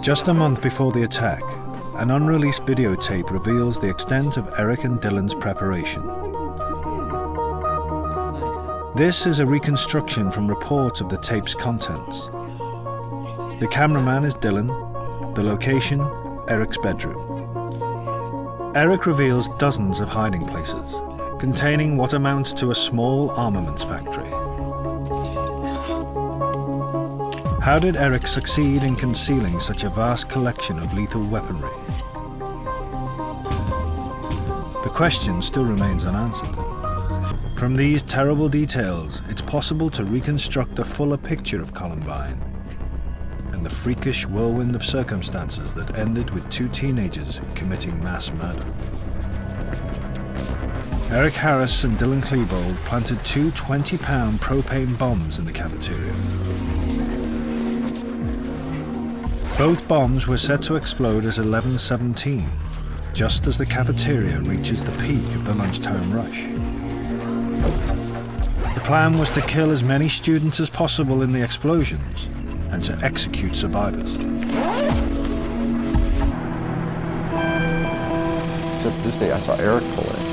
Just a month before the attack, an unreleased videotape reveals the extent of Eric and Dylan's preparation. This is a reconstruction from reports of the tape's contents. The cameraman is Dylan, the location, Eric's bedroom. Eric reveals dozens of hiding places, containing what amounts to a small armaments factory. How did Eric succeed in concealing such a vast collection of lethal weaponry? The question still remains unanswered. From these terrible details, it's possible to reconstruct a fuller picture of Columbine and the freakish whirlwind of circumstances that ended with two teenagers committing mass murder. Eric Harris and Dylan Klebold planted two 20-pound propane bombs in the cafeteria. Both bombs were set to explode at 11:17, just as the cafeteria reaches the peak of the lunchtime rush. The plan was to kill as many students as possible in the explosions and to execute survivors. Except this day I saw Eric pull in.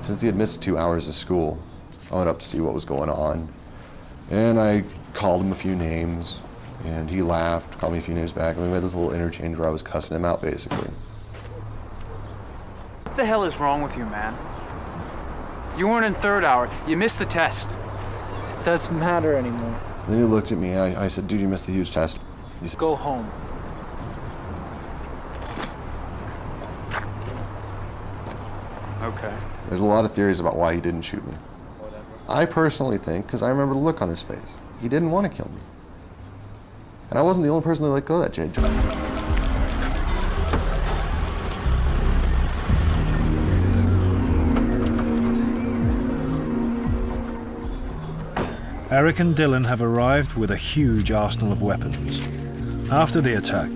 Since he had missed 2 hours of school, I went up to see what was going on. And I called him a few names, and he laughed, called me a few names back, and we had this little interchange where I was cussing him out, basically. What the hell is wrong with you, man? You weren't in third hour. You missed the test. It doesn't matter anymore. And then he looked at me, I said, dude, you missed the huge test. He said, go home. Okay. There's a lot of theories about why he didn't shoot me. Whatever. I personally think, because I remember the look on his face, he didn't want to kill me. And I wasn't the only person that let go of that Jay. Eric and Dylan have arrived with a huge arsenal of weapons. After the attack,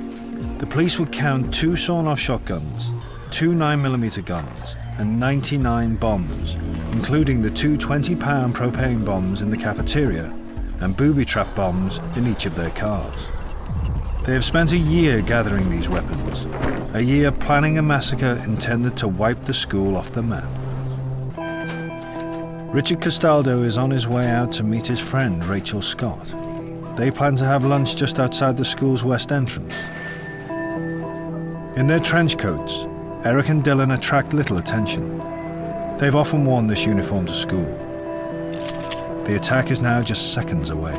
the police would count 2 sawn-off shotguns, 2 9mm guns, and 99 bombs, including the 2 20-pound propane bombs in the cafeteria and booby trap bombs in each of their cars. They have spent a year gathering these weapons, a year planning a massacre intended to wipe the school off the map. Richard Castaldo is on his way out to meet his friend Rachel Scott. They plan to have lunch just outside the school's west entrance. In their trench coats, Eric and Dylan attract little attention. They've often worn this uniform to school. The attack is now just seconds away.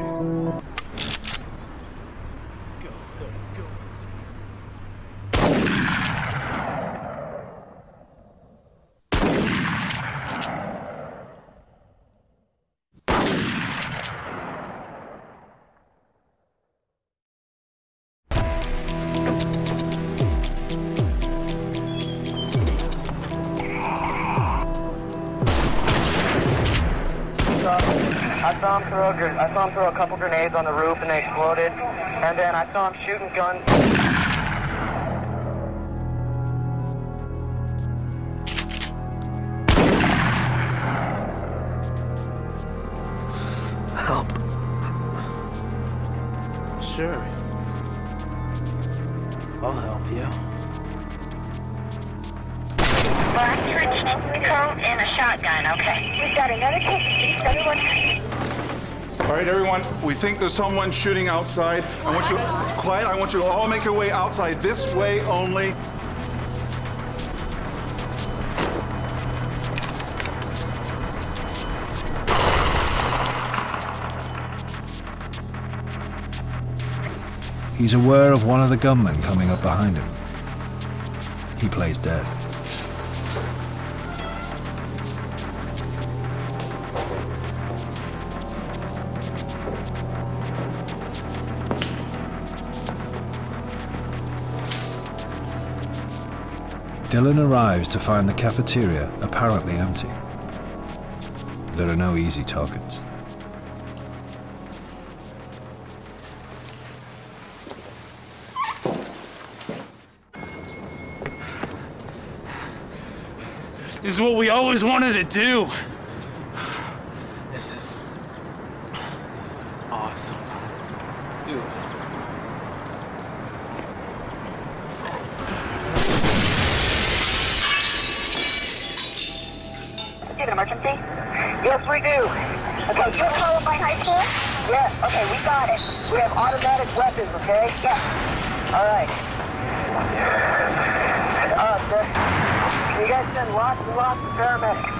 I saw him throw a couple grenades on the roof and they exploded. And then I saw him shooting guns. Help. Sure. I'll help you. Black trench coat and a shotgun, okay. We've got another case. Everyone. All right, everyone, we think there's someone shooting outside. I want you quiet. I want you to all make your way outside this way only. He's aware of one of the gunmen coming up behind him. He plays dead. Dylan arrives to find the cafeteria apparently empty. There are no easy targets. This is what we always wanted to do. This is awesome. Let's do it. Do you have an emergency? Yes, we do. Okay, you're at Columbine High School? Yes. Okay, we got it. We have automatic weapons, okay? Yes. All right. Can you guys send lots and lots of paramedics?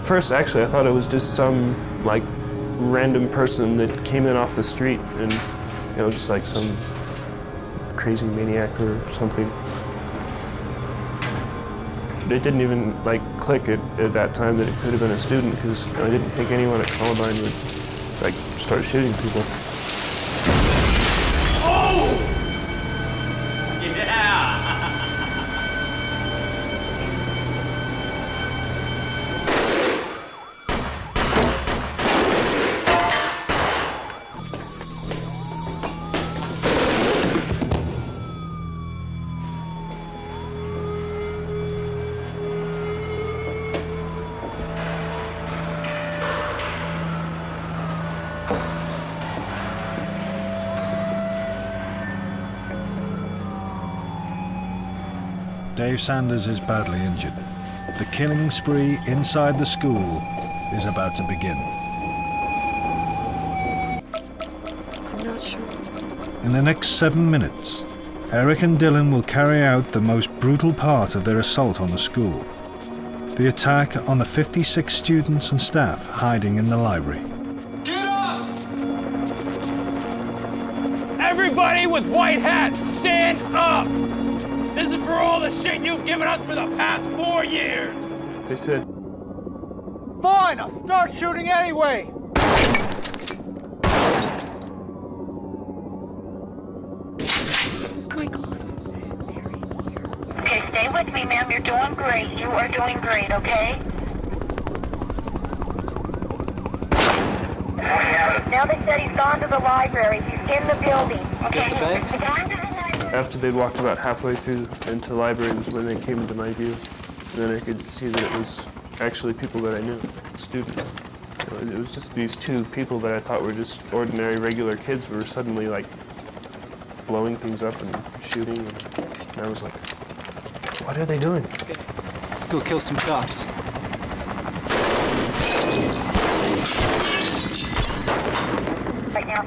First, actually, I thought it was just some, like, random person that came in off the street and, you know, just like some crazy maniac or something. It didn't even, like, click at that time that it could have been a student, because I didn't think anyone at Columbine would, like, start shooting people. Dave Sanders is badly injured. The killing spree inside the school is about to begin. I'm not sure. In the next 7 minutes, Eric and Dylan will carry out the most brutal part of their assault on the school. The attack on the 56 students and staff hiding in the library. Get up! Everybody with white hats, stand up! This is for all the shit you've given us for the past 4 years! They said, Fine, I'll start shooting anyway! My God. Okay, stay with me, ma'am. You're doing great. You are doing great, okay? Now they said he's gone to the library. He's in the building. Okay. Get the bag? He's going to the library. after they'd walked about halfway through into the library was when they came into my view. And then I could see that it was actually people that I knew, students. You know, it was just these two people that I thought were just ordinary, regular kids who were suddenly like blowing things up and shooting. And I was like, what are they doing? Let's go kill some cops. Right now.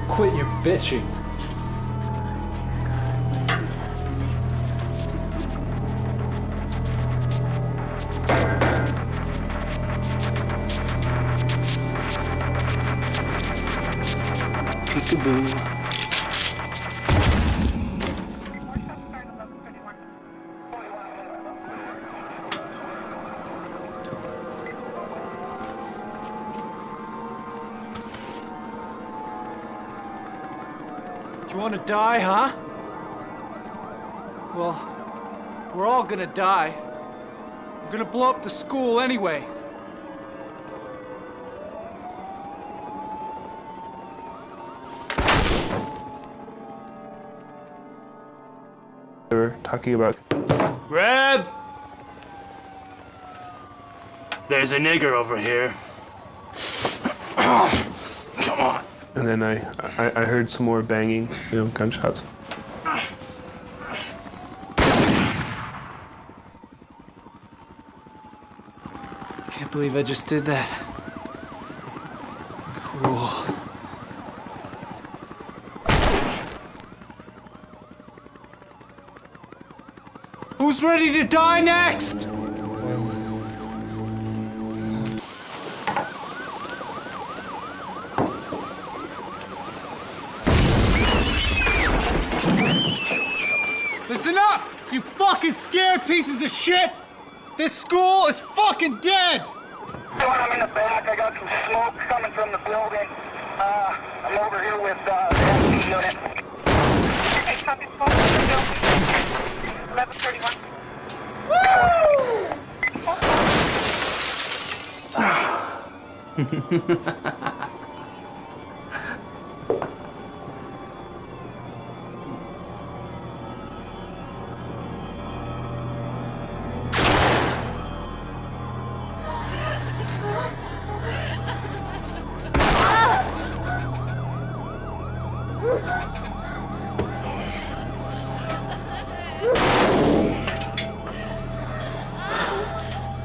Quit your bitching. Peekaboo. You want to die, huh? Well, we're all gonna die. I'm gonna blow up the school anyway. They were talking about grab. There's a nigger over here. Come on. And then I heard some more banging, gunshots. Can't believe I just did that. Cool. Who's ready to die next? Listen up, you fucking scared pieces of shit! This school is fucking dead! I'm in the back. I got some smoke coming from the building. I'm over here with the SC unit. Okay, copy. Smoke from the building. 1131.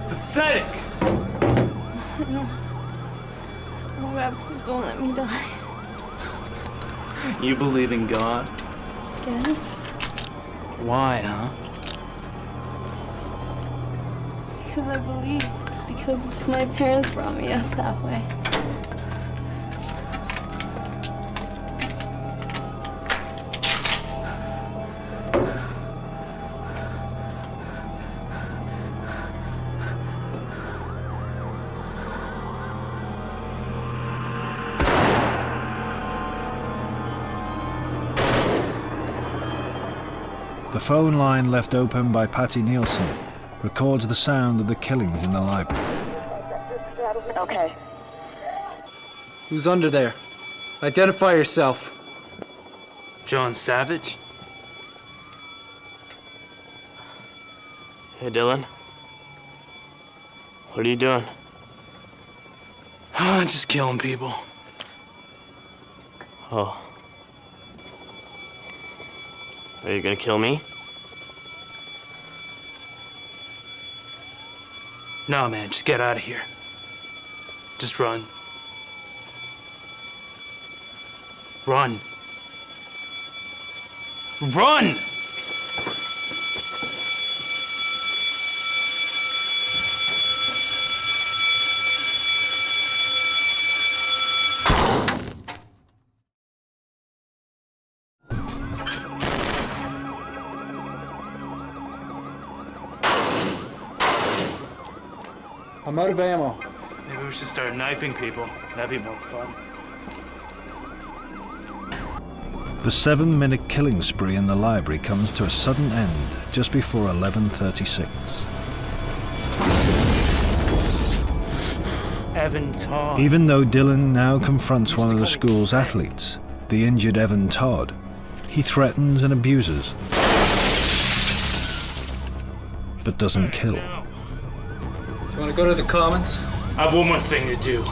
Pathetic! Oh God, please don't let me die. You believe in God? Yes? Why, huh? Because I believed. Because my parents brought me up that way. The phone line left open by Patty Nielsen records the sound of the killings in the library. Okay. Who's under there? Identify yourself. John Savage? Hey, Dylan. What are you doing? Just killing people. Oh. Are you gonna kill me? No, man, just get out of here. Just run. Run. Run! I'm out of ammo. Maybe we should start knifing people. That'd be more fun. The 7-minute killing spree in the library comes to a sudden end just before 11:36. Evan Todd. Even though Dylan now confronts one of the school's athletes, the injured Evan Todd, he threatens and abuses, but doesn't kill. Do you want to go to the Commons? I have one more thing to do.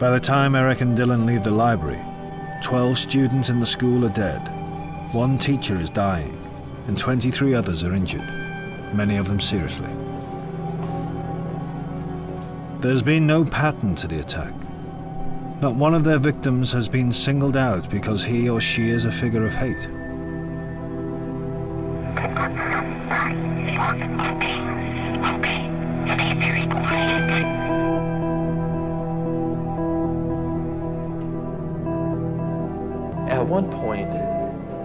By the time Eric and Dylan leave the library, 12 students in the school are dead, 1 teacher is dying, and 23 others are injured, many of them seriously. There's been no pattern to the attack. Not one of their victims has been singled out because he or she is a figure of hate. Okay. Stay very quiet. At one point,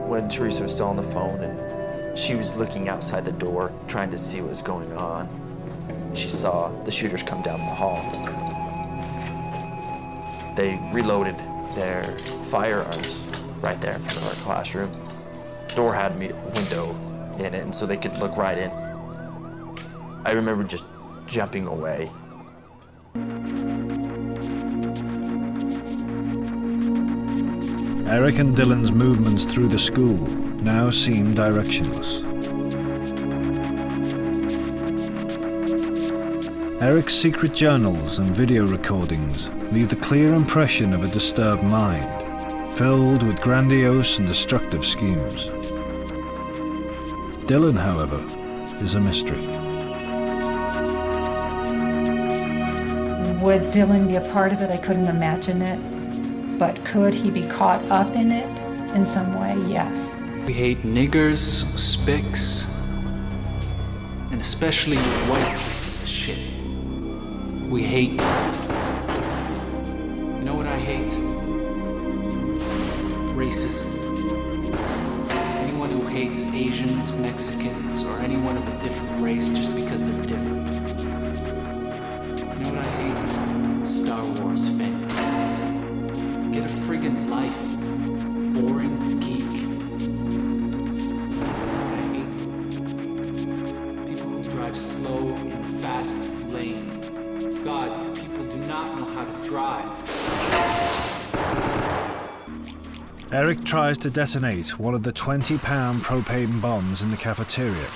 when Teresa was still on the phone and she was looking outside the door, trying to see what was going on, she saw the shooters come down the hall. They reloaded their firearms right there in front of our classroom. Door had a window in it, and so they could look right in. I remember just jumping away. Eric and Dylan's movements through the school now seem directionless. Eric's secret journals and video recordings leave the clear impression of a disturbed mind, filled with grandiose and destructive schemes. Dylan, however, is a mystery. Would Dylan be a part of it? I couldn't imagine it. But could he be caught up in it in some way? Yes. We hate niggers, spics, and especially white pieces of shit. We hate... You know what I hate? Racism. Anyone who hates Asians, Mexicans, or anyone of a different race just because they're different. You know what I hate? Star Wars fans. Get a friggin' life, boring geek. I hate people who drive slow in the fast lane. God, people do not know how to drive. Eric tries to detonate one of the 20-pound propane bombs in the cafeteria.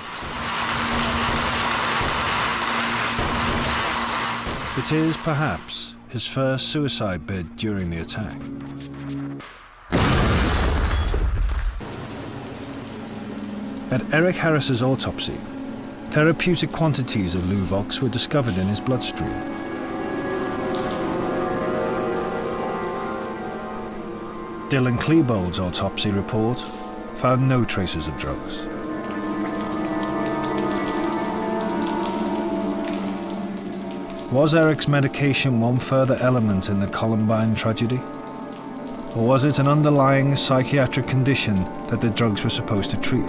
It is, perhaps, his first suicide bid during the attack. At Eric Harris's autopsy, therapeutic quantities of Luvox were discovered in his bloodstream. Dylan Klebold's autopsy report found no traces of drugs. Was Eric's medication one further element in the Columbine tragedy? Or was it an underlying psychiatric condition that the drugs were supposed to treat?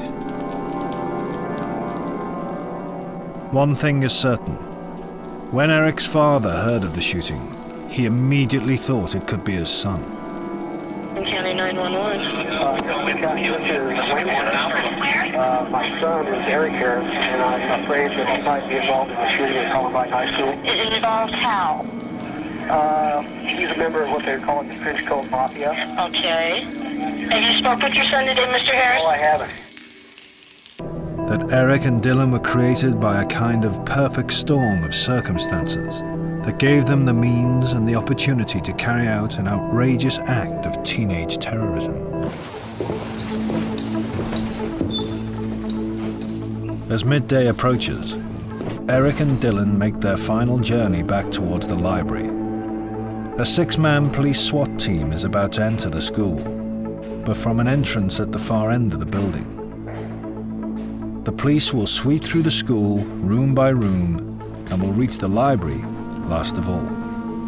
One thing is certain. When Eric's father heard of the shooting, he immediately thought it could be his son. County 911. My son is Eric Harris, and I'm afraid that he might be involved in the shooting at Columbine High School. It involves how? He's a member of what they're calling the Trench Coat Mafia. Okay. Have you spoke with your son today, Mr. Harris? No, I haven't. That Eric and Dylan were created by a kind of perfect storm of circumstances that gave them the means and the opportunity to carry out an outrageous act of teenage terrorism. As midday approaches, Eric and Dylan make their final journey back towards the library. A 6-man police SWAT team is about to enter the school, but from an entrance at the far end of the building. The police will sweep through the school, room by room, and will reach the library last of all,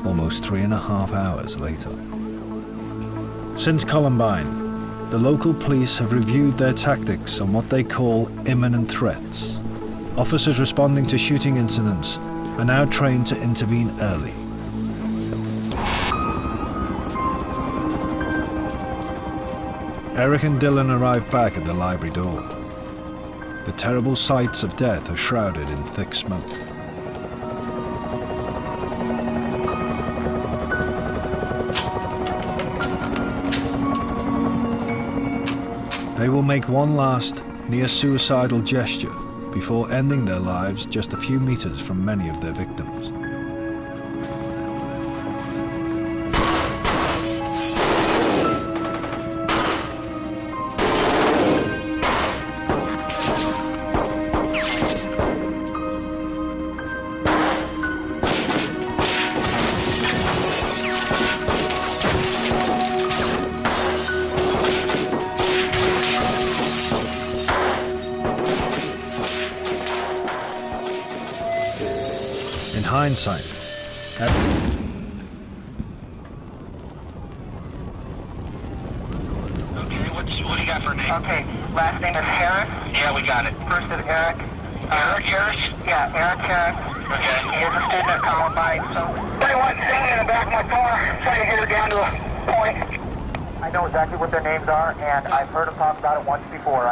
almost 3.5 hours later. Since Columbine, the local police have reviewed their tactics on what they call imminent threats. Officers responding to shooting incidents are now trained to intervene early. Eric and Dylan arrive back at the library door. The terrible sights of death are shrouded in thick smoke. They will make one last, near-suicidal gesture before ending their lives just a few meters from many of their victims. In hindsight, Okay, what do you got for name? Okay, last name is Harris. Yeah, we got it. First is Eric. Eric Harris? Yeah, Eric Harris. Okay. He is a student at Columbine, so... Anyone sitting in the back of my car, trying to get her down to a point. I know exactly what their names are, and I've heard them talk about it once before.